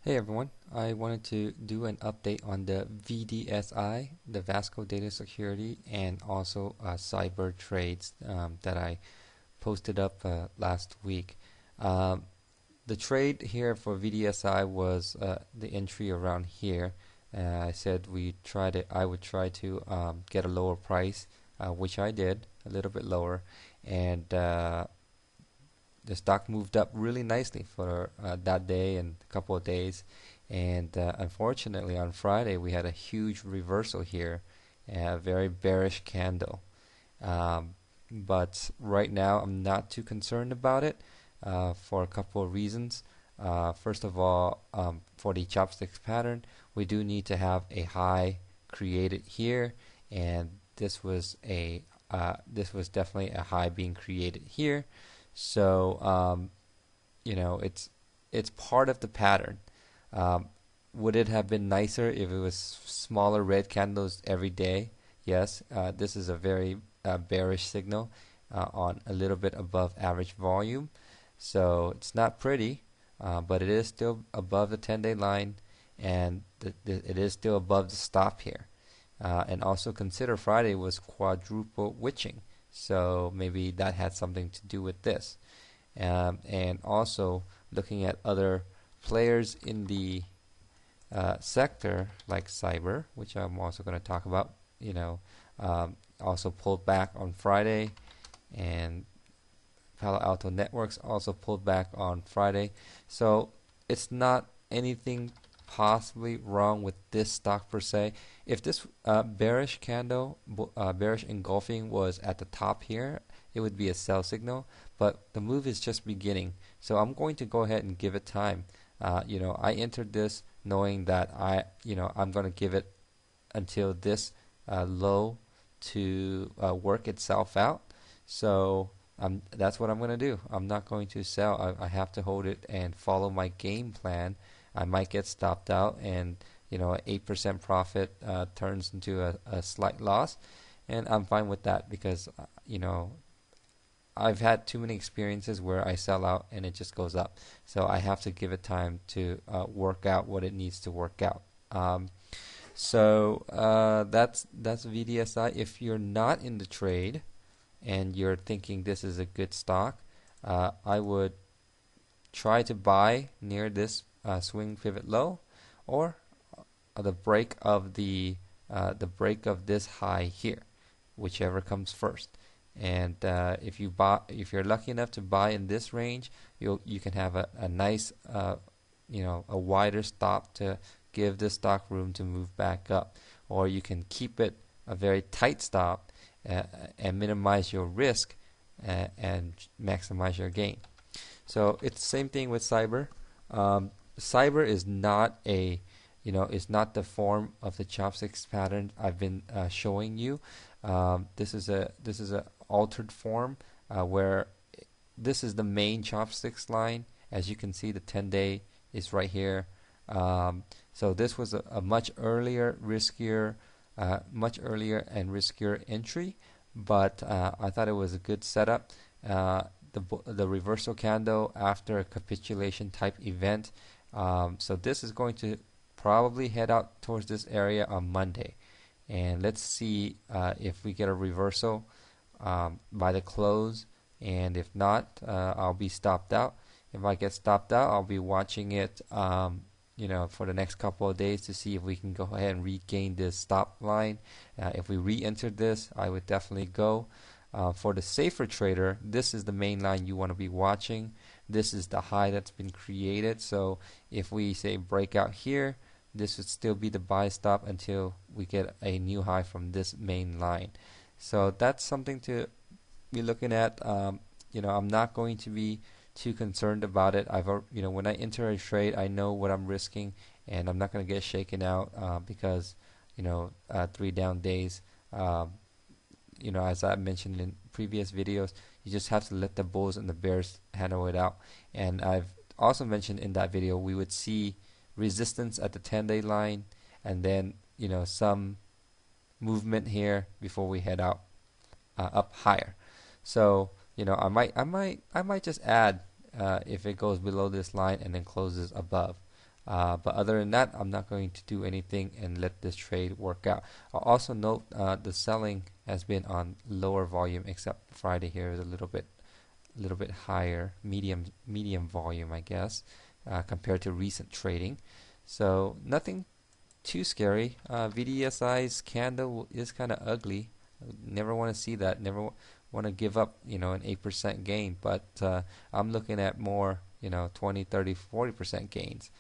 Hey everyone, I wanted to do an update on the VDSI, the Vasco Data Security, and also cyber trades that I posted up last week. Um, the trade here for VDSI was the entry around here. I said I would try to get a lower price, which I did, a little bit lower, and the stock moved up really nicely for that day and a couple of days. And unfortunately, on Friday, we had a huge reversal here, a very bearish candle. Um, but right now, I'm not too concerned about it for a couple of reasons. First of all, for the chopsticks pattern, we do need to have a high created here, and this was definitely a high being created here. So it's part of the pattern. Um, would it have been nicer if it was smaller red candles every day? Yes. This is a very bearish signal on a little bit above average volume. So it's not pretty, but it is still above the 10-day line, and it is still above the stop here. And also consider Friday was quadruple witching, so maybe that had something to do with this. And also looking at other players in the sector like cyber, which I'm also going to talk about, also pulled back on Friday, and Palo Alto Networks also pulled back on Friday. So it's not anything possibly wrong with this stock per se. If this bearish candle, bearish engulfing was at the top here, it would be a sell signal. But the move is just beginning, so I'm going to go ahead and give it time. I entered this knowing that I'm going to give it until this low to work itself out. So that's what I'm going to do. I'm not going to sell. I have to hold it and follow my game plan. I might get stopped out, and 8% profit turns into a slight loss, and I'm fine with that because I've had too many experiences where I sell out and it just goes up. So I have to give it time to work out what it needs to work out. That's VDSI. If you're not in the trade and you're thinking this is a good stock, I would try to buy near this swing pivot low, or the break of this high here, whichever comes first. And if you're lucky enough to buy in this range, you can have a nice a wider stop to give this stock room to move back up, or you can keep it a very tight stop and minimize your risk and maximize your gain. So it's the same thing with cyber. Cyber is not is not the form of the chopsticks pattern I've been showing you. This is a altered form where this is the main chopsticks line. As you can see, the 10-day is right here. So this was a much earlier, much earlier and riskier entry, but I thought it was a good setup. The reversal candle after a capitulation type event. So this is going to probably head out towards this area on Monday, and let's see if we get a reversal by the close, and if not, I'll be stopped out. If I get stopped out, I'll be watching it for the next couple of days to see if we can go ahead and regain this stop line. If we re-enter this, I would definitely go. For the safer trader, this is the main line you want to be watching. This is the high that's been created. So if we say breakout here, this would still be the buy stop until we get a new high from this main line. So that's something to be looking at. I'm not going to be too concerned about it. When I enter a trade, I know what I'm risking, and I'm not going to get shaken out because 3 down days. As I mentioned in previous videos, you just have to let the bulls and the bears handle it out. And I've also mentioned in that video we would see resistance at the 10-day line, and then some movement here before we head out up higher. So I might just add if it goes below this line and then closes above. But other than that, I'm not going to do anything and let this trade work out. I'll also note the selling has been on lower volume, except Friday here is a little bit higher, medium volume, I guess, compared to recent trading. So nothing too scary. VDSI's candle is kind of ugly. Never want to see that. Never want to give up, an 8% gain. But I'm looking at more, 20, 30, 40% gains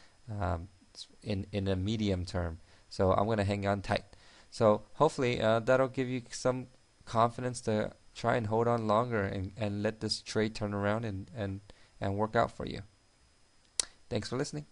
in a medium term. So I'm going to hang on tight. So hopefully that'll give you some confidence to try and hold on longer and let this trade turn around and work out for you. Thanks for listening.